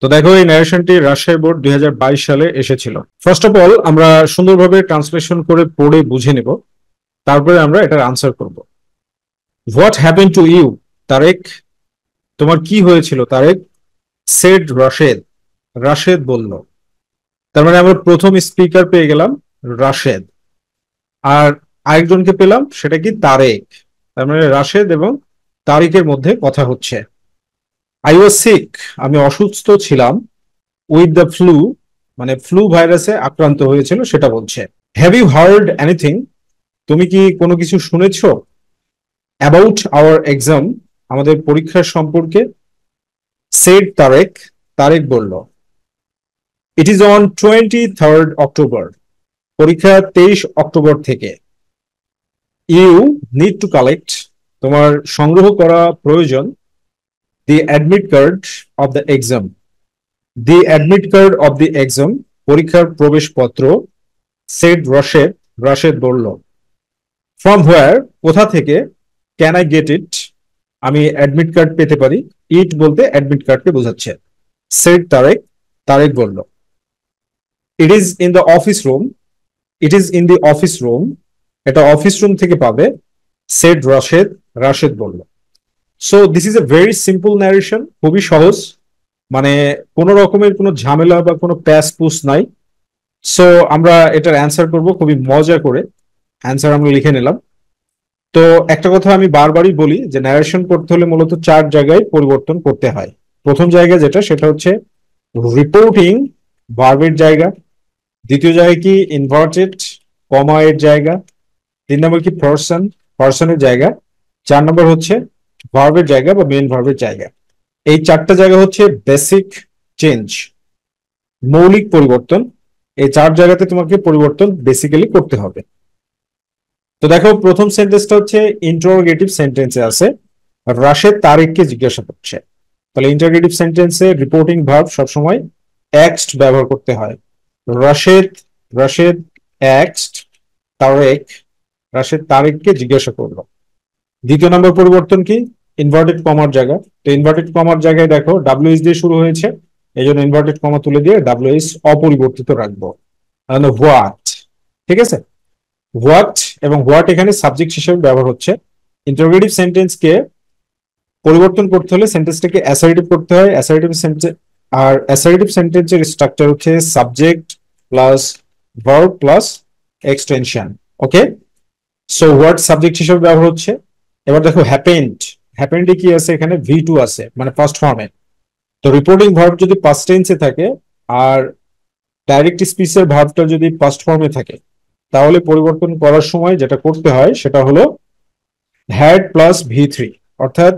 তো দেখো এই ন্যারেশনটি রাজশাহী বোর্ড 2022 সালে এসেছিল। ফার্স্ট অফ অল আমরা সুন্দরভাবে ট্রান্সলেশন করে পড়ে বুঝে নেব, তারপরে আমরা এটার আনসার করব। What happen to you Tareq, তোমার কি হয়েছিল তারেক? সেড রাশেদ, রাশেদ বলল। তার মানে আমরা প্রথম স্পিকার পেয়ে গেলাম রাশেদ, আর আরেকজনকে পেলাম সেটা কি তারেক। তার মানে রাশেদ এবং তারিকের মধ্যে কথা হচ্ছে। আই ওয়াজ সিক, আমি অসুস্থ ছিলাম। উইথ দ্য ফ্লু, মানে ফ্লু ভাইরাসে আক্রান্ত হয়েছিল সেটা বলছে। হ্যাভ ইউ হার্ড এনিথিং, তুমি কি কোনো কিছু শুনেছো? অ্যাবাউট আওয়ার এক্সাম, আমাদের পরীক্ষার সম্পর্কে। সেড তারেক, তারেক বলল। ইট ইজ অন 23rd অক্টোবর, পরীক্ষা 23 অক্টোবর থেকে। ইউ নিড টু কালেক্ট, তোমার সংগ্রহ করা প্রয়োজন। The admit card of the exam, the admit card of the exam, পরীক্ষার প্রবেশপত্র। সেড রাশেদ, রাশেদ বলল। ফ্রম হোয়ার, কোথা থেকে। ক্যান আই গেট ইট, আমি অ্যাডমিট কার্ড পেতে পারি। ইট বলতে অ্যাডমিট কার্ডকে বোঝাচ্ছে। সেড তারেক, তারেক বলল। ইট is in the office room, it is in the office room, এটা অফিস রুম থেকে পাবে। সেড রাশেদ, রাশেদ বলল। So this is a very simple narration, খুবই সহজ, মানে কোনো রকমের কোনো ঝামেলা বা কোনো প্যাস পুস নাই। সো আমরা এটার অ্যান্সার করব খুবই মজা করে। অ্যান্সার আমরা লিখে নিলাম। তো একটা কথা আমি বারবারই বলি যে ন্যারেশন করতে হলে মূলত 4 জায়গায় পরিবর্তন করতে হয়। প্রথম জায়গা যেটা, সেটা হচ্ছে রিপোর্টিং ভার্বের জায়গা। দ্বিতীয় জায়গায় কি ইনভার্টেড কমা এর জায়গা। 3 নম্বর কি পার্সন, পার্সনের জায়গা। 4 নম্বর হচ্ছে ভার্বের জায়গা বা মেন ভার্বের জায়গা। এই 4টা জায়গা হচ্ছে বেসিক চেঞ্জ, মৌলিক পরিবর্তন। এই 4 জায়গাতে তোমাকে পরিবর্তন বেসিক্যালি করতে হবে। তো দেখো প্রথম সেন্টেন্সটা হচ্ছে ইন্টারোগেটিভ সেন্টেন্সে আছে, রাশেদ তারিককে জিজ্ঞাসা করছে। তাহলে ইন্টারোগেটিভ সেন্টেন্সে রিপোর্টিং ভার্ব সবসময় এক্সড ব্যবহার করতে হয়। রাশেদ, রাশেদ এক্সড তারেক, রাশেদ তারিককে জিজ্ঞাসা করলো। দ্বিতীয় নম্বর পরিবর্তন কি, ইনভার্টেড কমার জায়গা। তো ইনভার্টেড কমার জায়গায় দেখো ডাব্লিউএস দিয়ে শুরু হয়েছে, এই জন্য ইনভার্টেড কমা তুলে দিয়ে ডাব্লিউএস অপরিবর্তিত রাখবো। হোয়াট, ঠিক আছে। হোয়াট এবং হোয়াট এখানে সাবজেক্ট হিসেবে ব্যবহার হচ্ছে। ইন্টারোগেটিভ সেন্টেন্সকে পরিবর্তন করতে হলে সেন্টেন্সটাকে অ্যাসার্টিভ করতে হয়। অ্যাসার্টিভ সেন্টেন্স, আর অ্যাসার্টিভ সেন্টেন্সের স্ট্রাকচার হচ্ছে subject plus verb plus extension. Okay, so what subject হিসেবে ব্যবহার হচ্ছে। এবার দেখো হ্যাপেন্ড, হ্যাপেন্ডে কি আছে, এখানে ভি2 আছে, মানে ফার্স্ট ফর্মে। তো রিপোর্টিং ভার্ব যদি পাস্ট টেন্সে থাকে আর ডাইরেক্ট স্পিচের ভার্বটা যদি পাস্ট ফর্মে থাকে, তাহলে পরিবর্তন করার সময় যেটা করতে হয় সেটা হলো হ্যাড প্লাস ভি3, অর্থাৎ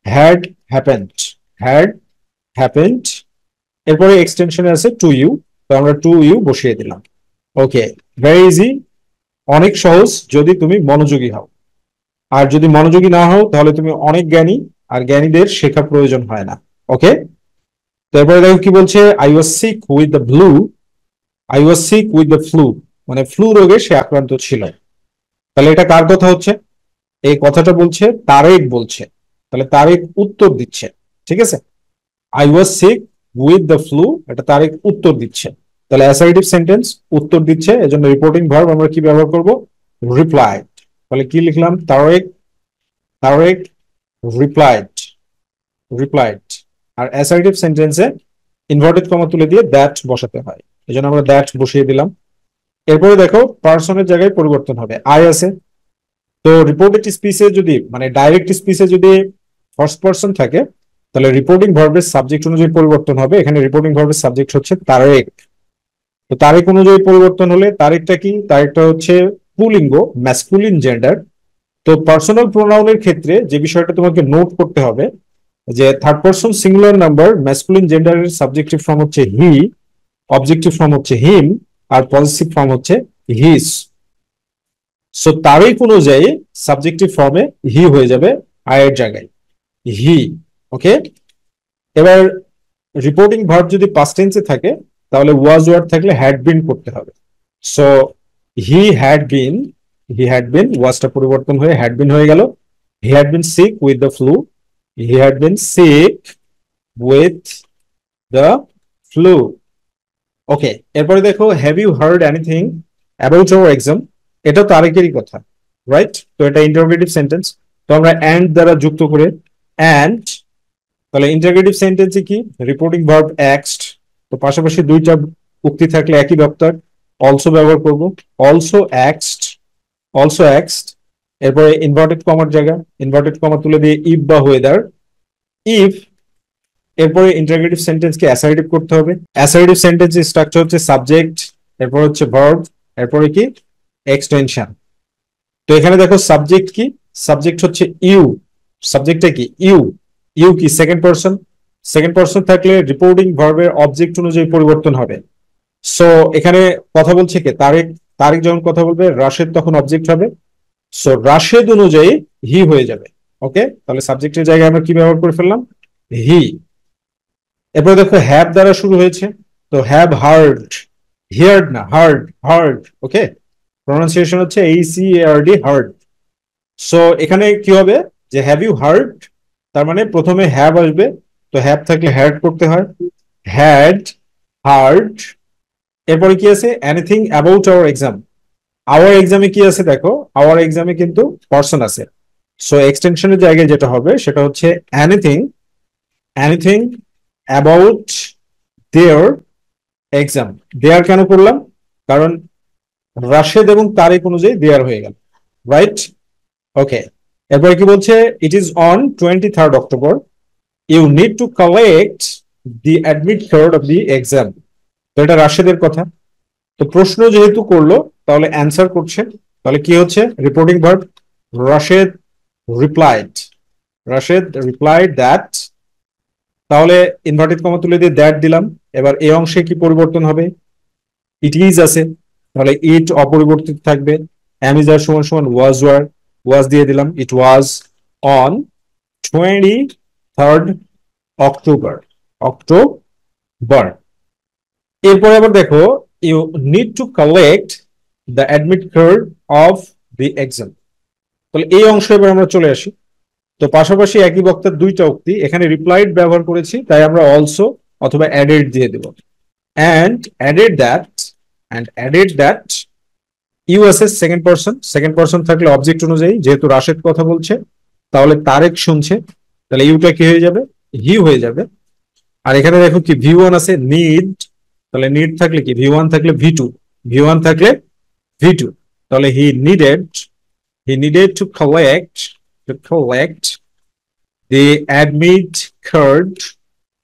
হ্যাড হ্যাপেন্ড, হ্যাড হ্যাপেন্ড। এরপরে এক্সটেনশনে আছে টু ইউ, তো আমরা টু ইউ বসিয়ে দিলাম। ওকে, ভেরি ইজি, অনেক সহজ যদি তুমি মনোযোগী হও। আর যদি মনোযোগী না হও তাহলে তুমি অনেক জ্ঞানী, আর জ্ঞানীদের শেখা প্রয়োজন হয় না। ওকে, তো এরপরে দেখো কি বলছে, I was sick with the blue, I was sick with the flu, মানে ফ্লু রোগে সে আক্রান্ত ছিল। তাহলে এটা কার কথা হচ্ছে? এই কথাটা বলছে তারেক বলছে, তাহলে তারেক উত্তর দিচ্ছে। ঠিক আছে, I was sick with the flu, এটা তারেক উত্তর দিচ্ছে। তাহলে অ্যাসার্টিভ সেন্টেন্স, উত্তর দিচ্ছে, এজন্য রিপোর্টিং ভার্ব আমরা কি ব্যবহার করব, রিপ্লাইড। তাহলে কি লিখলাম, তারেক, তারেক রিপ্লাইড, রিপ্লাইড। আর অ্যাসার্টিভ সেন্টেন্সে ইনভার্টেড কমা তুলে দিয়ে দ্যাট বসাতে হয়, এজন্য আমরা দ্যাট বসিয়ে দিলাম। এরপরে দেখো পার্সনের জায়গায় পরিবর্তন হবে, আই আছে। তো রিপোর্টেড স্পিচে যদি, মানে ডাইরেক্ট স্পিচে যদি ফার্স্ট পার্সন থাকে, তাহলে রিপোর্টিং ভার্বের সাবজেক্ট অনুযায়ী পরিবর্তন হবে। এখানে রিপোর্টিং ভার্বের সাবজেক্ট হচ্ছে তারেক। তো তারেক অনুযায়ী পরিবর্তন হলে তারেকটা কি, তারেকটা হচ্ছে পুলিঙ্গ, ম্যাসকুলিন জেন্ডার। তো পার্সোনাল প্রোনাউনের ক্ষেত্রে যে বিষয়টা তোমাকে নোট করতে হবে, যে third person singular number masculine জেন্ডারের সাবজেক্টিভ ফর্ম হচ্ছে হি, অবজেক্টিভ ফর্ম হচ্ছে হিম, আর পজিটিভ ফর্ম হচ্ছে হিস। সো তারিখ অনুযায়ী সাবজেক্টিভ ফর্মে হি হয়ে যাবে আয়ের জায়গায়, হি। ওকে, এবার রিপোর্টিং ভার্ব যদি পাস্ট টেন্সে থাকে তাহলে ওয়াজ ওয়ার্ড থাকলে হ্যাড বিন করতে হবে। So he had been, he had been, ওয়াজটা পরিবর্তন হয়ে হ্যাড বিন হয়ে গেল। He had been sick with the flu, he had been sick with the flu. Okay, এরপরে দেখো have you heard anything about our exam. এটা তো আরেকেরই কথা, রাইট? তো এটা ইন্টারোগেটিভ সেন্টেন্স। তো আমরা অ্যান্ড দ্বারা যুক্ত করে অ্যান্ড, তাহলে ইন্টারোগেটিভ সেন্টেন্সে কি রিপোর্টিং ভার্ব এক্সড। তো পাশাপাশি দুইটা উক্তি থাকলে একই দপ্তর অলসো ব্যবহার করব। অলসো এক্সড, অলসো এক্সড। এরপরে ইনভার্টেড কমার জায়গা ইনভার্টেড কমা তুলে দিয়ে ইফ বা ওয়েদার ইফ। এরপরে ইন্টারোগেটিভ সেন্টেন্সকে অ্যাসার্টিভ করতে হবে। অ্যাসার্টিভ সেন্টেন্সের স্ট্রাকচার হচ্ছে সাবজেক্ট, এরপর হচ্ছে ভার্ব, এরপরে কি এক্সটেনশন। তো এখানে দেখো সাবজেক্ট কি, সাবজেক্ট হচ্ছে ইউ। সাবজেক্টটা কি ইউ। ইউ কি সেকেন্ড পারসন। সেকেন্ড পারসন থাকলে রিপোর্টিং ভার্বের অবজেক্ট অনুযায়ী পরিবর্তন হবে। সো এখানে কথা বলছে কে, তারেক। তারেক যখন কথা বলবে রাশেদ তখন অবজেক্ট হবে। সো রাশেদ অনুযায়ী হি হয়ে যাবে। ওকে, তাহলে সাবজেক্টের জায়গায় আমরা কি ব্যবহার করে ফেললাম, হি। এরপর দেখো হ্যাভ দ্বারা শুরু হয়েছে, তো হ্যাভ হার্ড, হিয়ার্ড না হার্ড, হার্ড। ওকে, প্রনাউন্সিয়েশন হচ্ছে ACARD, হার্ড। সো এখানে কি হবে যে হ্যাভ ইউ হার্ড, তার মানে প্রথমে হ্যাভ আসবে। তো হ্যাভ থাকলে হ্যাড করতে হয়, হ্যাড, হার্ড। এরপরে কি আছে, anything about our exam. Our এক্সামে কি আছে দেখো, আওয়ার এক্সামে কিন্তু পার্সন আছে। সো এক্সটেনশনের জায়গায় যেটা হবে সেটা হচ্ছে anything, anything about their exam. Their কেন করলাম, কারণ রাশেদ এবং তারেক অনুযায়ী দেয়ার হয়ে গেল, রাইট? ওকে, এরপরে কি বলছে, it is on 23rd October, you need to collect the admit card of the exam. তো এটা রাশেদের কথা। তো প্রশ্ন যেহেতু করলো তাহলে অ্যান্সার করছে, তাহলে কি হচ্ছে reporting verb. Rashed replied, Rashed replied that. তাহলে ইনভার্টেড কমা তুলে দিয়ে দ্যাট দিলাম। এবার এই অংশে কি পরিবর্তন হবে, ইট ইজ আছে, তাহলে ইট অপরিবর্তিত থাকবে। এম ইজ আর সমান সমান ওয়াজ ওয়ার, ওয়াজ দিয়ে দিলাম, it was on 23rd October, October. এরপরে আবার দেখো you need to collect the admit card of the exam. তাহলে এই অংশ এবার আমরা চলে আসি। তো পাশাপাশি একই বক্তার দুইটা উক্তি, এখানে রিপ্লাইড ব্যবহার করেছি তাই আমরা অলসো অথবা অ্যাডেড দিয়ে দেব। And added that, and added that. You আছে সেকেন্ড পারসন, সেকেন্ড পারসন থাকলে অবজেক্ট অনুযায়ী, যেহেতু রাশেদ কথা বলছে তাহলে তারেক শুনছে, তাহলে ইউটা কি হয়ে যাবে, হি হয়ে যাবে। আর এখানে দেখো কি V1 আছে নিড, তাহলে নিড থাকলে কি V1 থাকলে V2, V1 থাকলে V2। তাহলে he needed to collect the admit card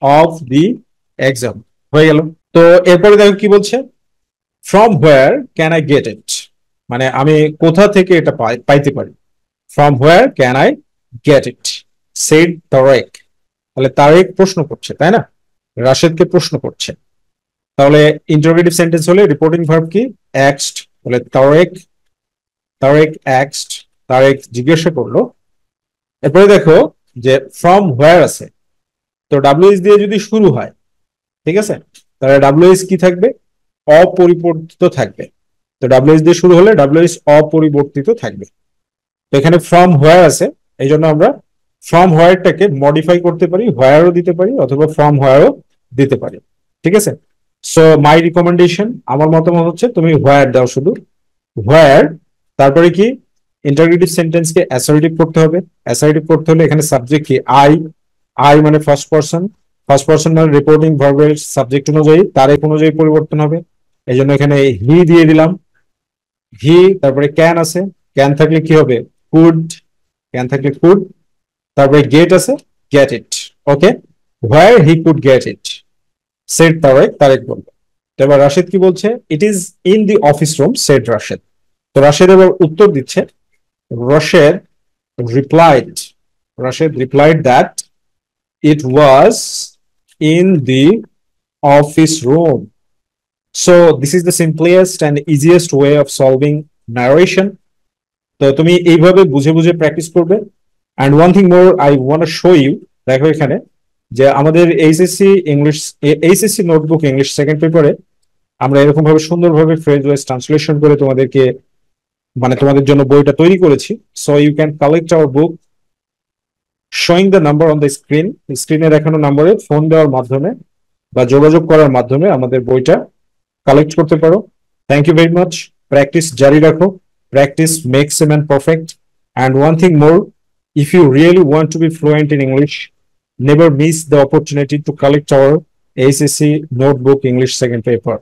of the exam. হয়ে গেল। তো এরপরে দেখো কি বলছে, from where can I get it, মানে আমি কোথা থেকে এটা পাইতে পারি। From where can I get it, said Tareq. তাহলে তারেক প্রশ্ন করছে, তাই না, রাশেদকে প্রশ্ন করছে। তাহলে ইন্টারোগেটিভ সেন্টেন্স হলে রিপোর্টিং ভার্ব কি এক্সড। তাহলে তারেক, তারেক এক্সড, তারেক জিজ্ঞাসা করলো। এরপরে দেখো যে ফ্রম হোয়ার আছে, তো ডাব্লিউএস দিয়ে যদি শুরু হয়, ঠিক আছে, তাহলে ডাব্লিউএস কি থাকবে, অপরিবর্তিত থাকবে। তো ডাব্লিউএস দিয়ে শুরু হলে ডাব্লিউএস অপরিবর্তিত থাকবে। তো এখানে ফ্রম হোয়ার আছে, এই জন্য আমরা ফ্রম হোয়ারটাকে মডিফাই করতে পারি, হোয়ারও দিতে পারি অথবা ফ্রম হোয়ারও দিতে পারি, ঠিক আছে। সো মাই রিকমেন্ডেশন, আমার মতামত হচ্ছে তুমি হোয়ার দাও, শুধু হোয়ার। তারপরে কি ইন্টারোগেটিভ সেন্টেন্সকে অ্যাসার্টিভ করতে হবে। অ্যাসার্টিভ করতে হলে এখানে সাবজেক্ট কি আই, আই মানে ফার্স্ট পারসন, ফার্স্ট পারসন মানে রিপোর্টিং ভার্বের সাবজেক্ট অনুযায়ী তারিখ অনুযায়ী পরিবর্তন হবে। এই জন্য এখানে হি দিয়ে দিলাম, হি। তারপরে ক্যান আছে, ক্যান থাকলে কি হবে কুড, ক্যান থাকলে কুড। তারপরে গেট আছে, get it. Okay, where he could get it, said Tareq, Tareq বলবে। তো এবার রাশেদ কি বলছে, it is in the office room, said Rashed. তো রাশেদ এবার উত্তর দিচ্ছে, Rashed replied, Rashed replied that it was in the office room. So this is the simplest and easiest way of solving narration. তো তুমি এইভাবে বুঝে বুঝে প্র্যাকটিস করবে। and one thing more I want to show you, দেখো এখানে যে আমাদের এইচএসসি নোটবুক ইংলিশ সেকেন্ড পেপারে আমরা এরকম ভাবে সুন্দরভাবে ফ্রেজ ওয়াইজ ট্রান্সলেশন করে তোমাদেরকে, মানে তোমাদের জন্য বইটা তৈরি করেছি। So you can collect our book showing the number on the screen, স্ক্রিনে দেখানো নম্বরে ফোন দেওয়ার মাধ্যমে বা যোগাযোগ করার মাধ্যমে আমাদের বইটা কালেক্ট করতে পারো। Thank you very much. Practice জারি রাখো। Practice makes a man perfect. And one thing more, if you really want to be fluent in English, never miss the opportunity to collect our ACC Notebook English second paper.